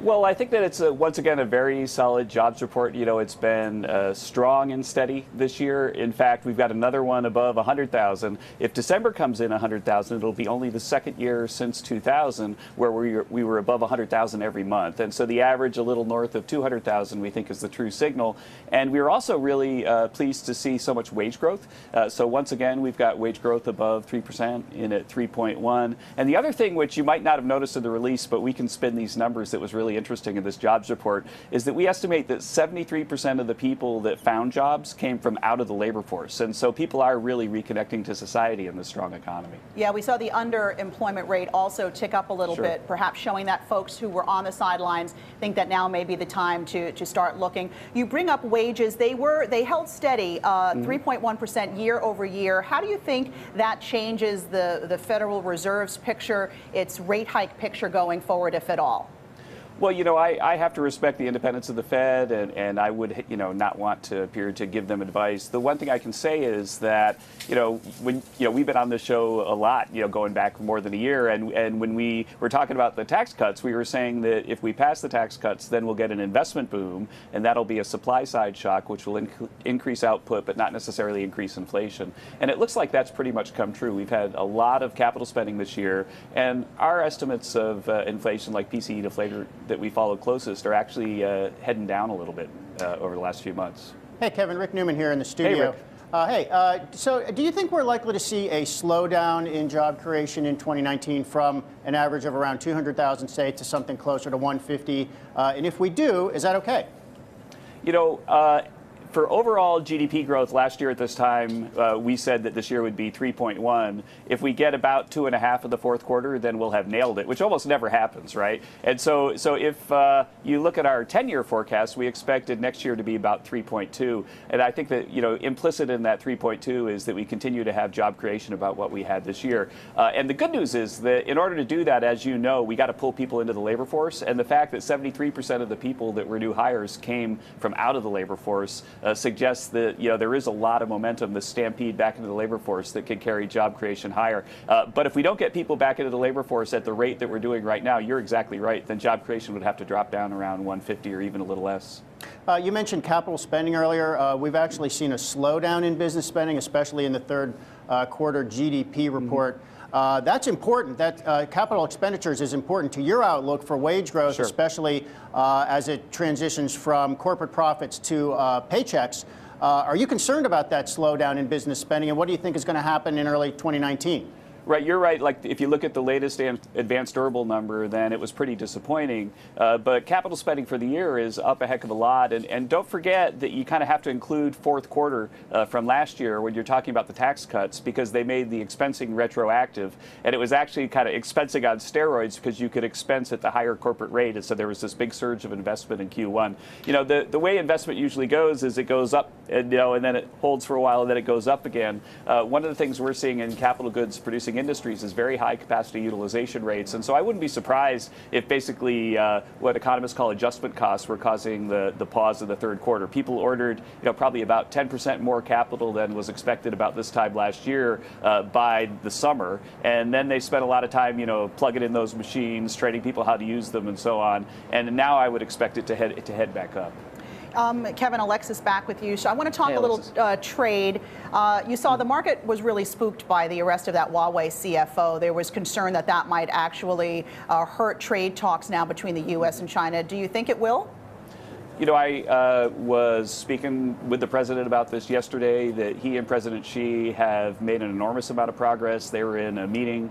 Well, I think that it's once again a very solid jobs report. You know, it's been strong and steady this year. In fact, we've got another one above 100,000. If December comes in 100,000, it'll be only the second year since 2000 where we were above 100,000 every month. And so the average, a little north of 200,000, we think is the true signal. And we were also really pleased to see so much wage growth. So once again, we've got wage growth above 3%, in at 3.1. And the other thing, which you might not have noticed in the release, but we can spin these numbers that was really interesting in this jobs report, is that we estimate that 73% of the people that found jobs came from out of the labor force. And so people are really reconnecting to society in this strong economy. Yeah, we saw the underemployment rate also tick up a little Sure. bit, perhaps showing that folks who were on the sidelines think that now may be the time to start looking. You bring up wages. They held steady, 3.1% year over year. How do you think that changes the Federal Reserve's picture, its rate hike picture going forward, if at all? Well, you know, I have to respect the independence of the Fed, and I would, you know, not want to appear to give them advice. The one thing I can say is that, you know, we've been on this show a lot, you know, going back more than a year, and when we were talking about the tax cuts, we were saying that if we pass the tax cuts, then we'll get an investment boom, and that'll be a supply side shock, which will increase output, but not necessarily increase inflation. And it looks like that's pretty much come true. We've had a lot of capital spending this year, and our estimates of inflation, like PCE deflator, that we follow closest, are actually heading down a little bit over the last few months. Hey, Kevin, Rick Newman here in the studio. Hey, Rick. So do you think we're likely to see a slowdown in job creation in 2019 from an average of around 200,000, say, to something closer to 150? And if we do, is that okay? You know, for overall GDP growth last year at this time, we said that this year would be 3.1. If we get about 2.5 of the fourth quarter, then we'll have nailed it, which almost never happens, right? And so if you look at our 10-year forecast, we expected next year to be about 3.2. And I think that, you know, implicit in that 3.2 is that we continue to have job creation about what we had this year. And the good news is that in order to do that, as you know, we got to pull people into the labor force. And the fact that 73% of the people that were new hires came from out of the labor force suggests that, you know, there is a lot of momentum, the stampede back into the labor force, that could carry job creation higher. But if we don't get people back into the labor force at the rate that we're doing right now, you're exactly right, then job creation would have to drop down around 150 or even a little less. You mentioned capital spending earlier. We've actually seen a slowdown in business spending, especially in the third quarter GDP report. That's important. That capital expenditures is important to your outlook for wage growth, Sure. especially as it transitions from corporate profits to paychecks. Are you concerned about that slowdown in business spending, and what do you think is going to happen in early 2019? Right, you're right. Like, if you look at the latest advanced durable number, then it was pretty disappointing. But capital spending for the year is up a heck of a lot. And don't forget that you kind of have to include fourth quarter from last year when you're talking about the tax cuts, because they made the expensing retroactive. And it was actually kind of expensing on steroids, because you could expense at the higher corporate rate. And so there was this big surge of investment in Q1. You know, the way investment usually goes is it goes up, and, you know, and then it holds for a while, and then it goes up again. One of the things we're seeing in capital goods producing industries is very high capacity utilization rates. And so I wouldn't be surprised if basically what economists call adjustment costs were causing the pause of the third quarter. People ordered, you know, probably about 10% more capital than was expected about this time last year by the summer. And then they spent a lot of time, you know, plugging in those machines, training people how to use them and so on. And now I would expect it to head back up. Kevin, Alexis back with you. So I want to talk a little trade. You saw the market was really spooked by the arrest of that Huawei CFO. There was concern that that might actually hurt trade talks now between the U.S. and China. Do you think it will? You know, I was speaking with the president about this yesterday, that he and President Xi have made an enormous amount of progress. They were in a meeting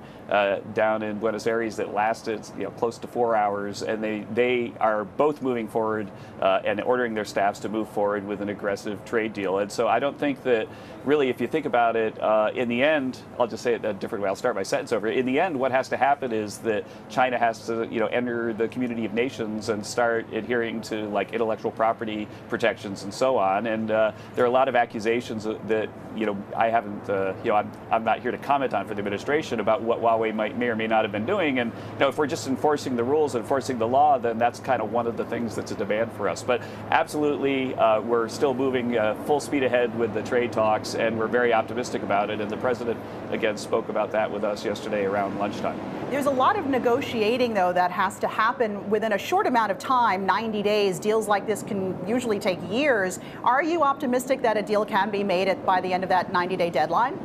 down in Buenos Aires that lasted, you know, close to 4 hours, and they are both moving forward and ordering their staffs to move forward with an aggressive trade deal. And so I don't think that, really, if you think about it, in the end, I'll just say it a different way. I'll start my sentence over. In the end, what has to happen is that China has to, you know, enter the community of nations and start adhering to, like, intellectual property protections and so on. And there are a lot of accusations that, you know, I haven't, you know, I'm not here to comment on for the administration about what Huawei may or may not have been doing. And, you know, if we're just enforcing the rules, enforcing the law, then that's kind of one of the things that's a demand for us. But absolutely, we're still moving full speed ahead with the trade talks, and we're very optimistic about it. And the president, again, spoke about that with us yesterday around lunchtime. There's a lot of negotiating, though, that has to happen within a short amount of time, 90 days. Deals like this can usually take years. Are you optimistic that a deal can be made by the end of that 90-day deadline?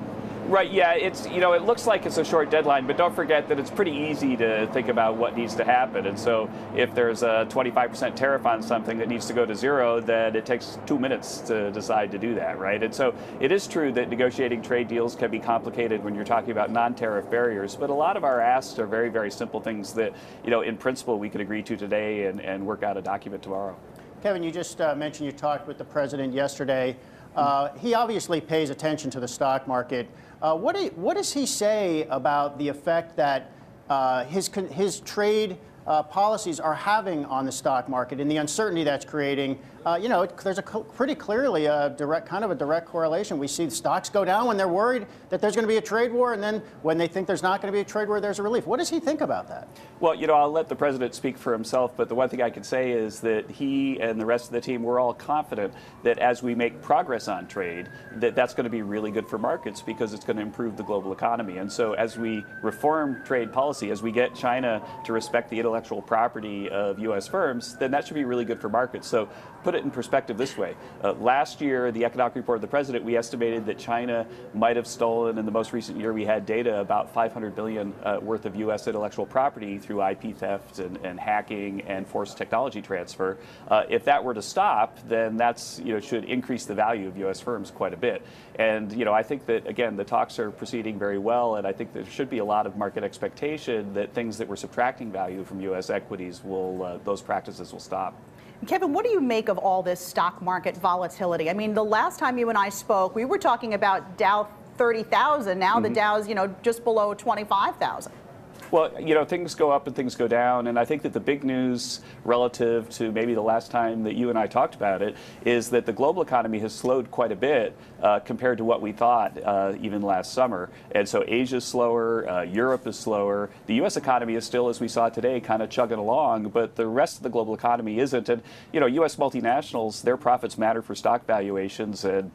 Right, yeah, it's, it looks like it's a short deadline, but don't forget that it's pretty easy to think about what needs to happen. And so if there's a 25% tariff on something that needs to go to zero, then it takes 2 minutes to decide to do that, right? And so it is true that negotiating trade deals can be complicated when you're talking about non-tariff barriers, but a lot of our asks are very, very simple things that, in principle we could agree to today and work out a document tomorrow. Kevin, you just mentioned you talked with the president yesterday. He obviously pays attention to the stock market. What does he say about the effect that his trade policies are having on the stock market and the uncertainty that's creating? There's pretty clearly a direct correlation. We see stocks go down when they're worried that there's going to be a trade war, and then when they think there's not going to be a trade war, there's a relief. What does he think about that? Well, I'll let the president speak for himself, but the one thing I can say is that he and the rest of the team, we're all confident that as we make progress on trade, that's going to be really good for markets because it's going to improve the global economy. And so as we reform trade policy, as we get China to respect the intellectual property of U.S. firms, then that should be really good for markets. So put it in perspective this way. Last year, the economic report of the president, we estimated that China might have stolen, in the most recent year we had data, about $500 billion worth of U.S. intellectual property through IP theft and hacking and forced technology transfer. If that were to stop, then that's should increase the value of U.S. firms quite a bit. And I think that, again, the talks are proceeding very well, and I think there should be a lot of market expectation that things that were subtracting value from U.S. equities those practices will stop. Kevin, what do you make of all this stock market volatility? I mean, the last time you and I spoke, we were talking about Dow 30,000. Now the Dow's, just below 25,000. Well, things go up and things go down, and I think that the big news relative to maybe the last time that you and I talked about it is that the global economy has slowed quite a bit compared to what we thought even last summer. And so Asia's slower, Europe is slower. The U.S. economy is still, as we saw today, kind of chugging along, but the rest of the global economy isn't. And, U.S. multinationals, their profits matter for stock valuations, and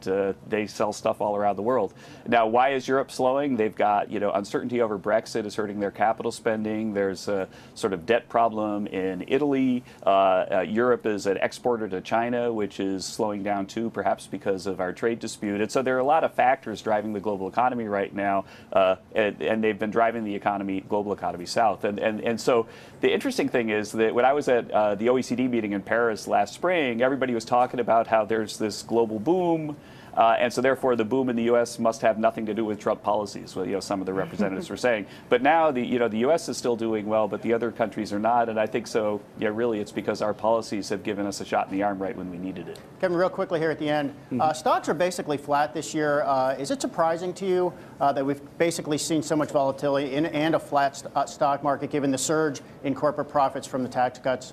they sell stuff all around the world. Now, why is Europe slowing? They've got, uncertainty over Brexit is hurting their capital spending. There's a sort of debt problem in Italy. Europe is an exporter to China, which is slowing down too, perhaps because of our trade dispute. And so there are a lot of factors driving the global economy right now, and they've been driving the global economy south. And so the interesting thing is that when I was at the OECD meeting in Paris last spring, everybody was talking about how there's this global boom. And so therefore the boom in the U.S. must have nothing to do with Trump policies, well, some of the representatives were saying. But now the U.S. is still doing well, but the other countries are not. And I think so, really it's because our policies have given us a shot in the arm right when we needed it. Kevin, real quickly here at the end, stocks are basically flat this year. Is it surprising to you that we've basically seen so much volatility and a flat stock market given the surge in corporate profits from the tax cuts?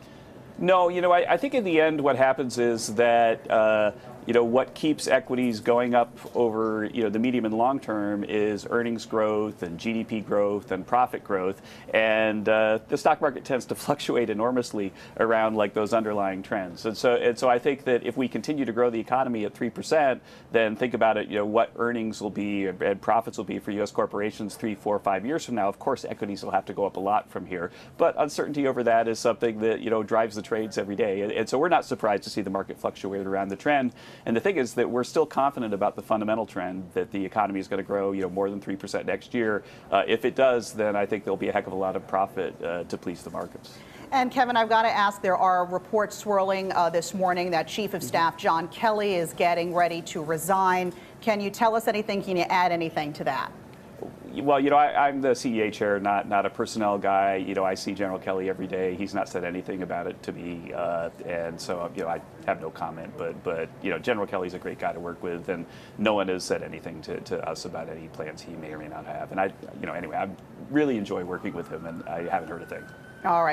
No, I think in the end what happens is that what keeps equities going up over the medium and long term is earnings growth and GDP growth and profit growth, and the stock market tends to fluctuate enormously around like those underlying trends. And so I think that if we continue to grow the economy at 3%, then think about it, what earnings will be and profits will be for U.S. corporations 3, 4, 5 years from now. Of course, equities will have to go up a lot from here, but uncertainty over that is something that drives the trades every day. And so we're not surprised to see the market fluctuate around the trend. And the thing is that we're still confident about the fundamental trend that the economy is going to grow, more than 3% next year. If it does, then I think there'll be a heck of a lot of profit to please the markets. And Kevin, I've got to ask, there are reports swirling this morning that Chief of Staff John Kelly is getting ready to resign. Can you tell us anything? Can you add anything to that? Well, I'm the CEA chair, not a personnel guy. I see General Kelly every day. He's not said anything about it to me, and so I have no comment. But General Kelly's a great guy to work with, and no one has said anything to us about any plans he may or may not have. And anyway, I really enjoy working with him, and I haven't heard a thing. All right.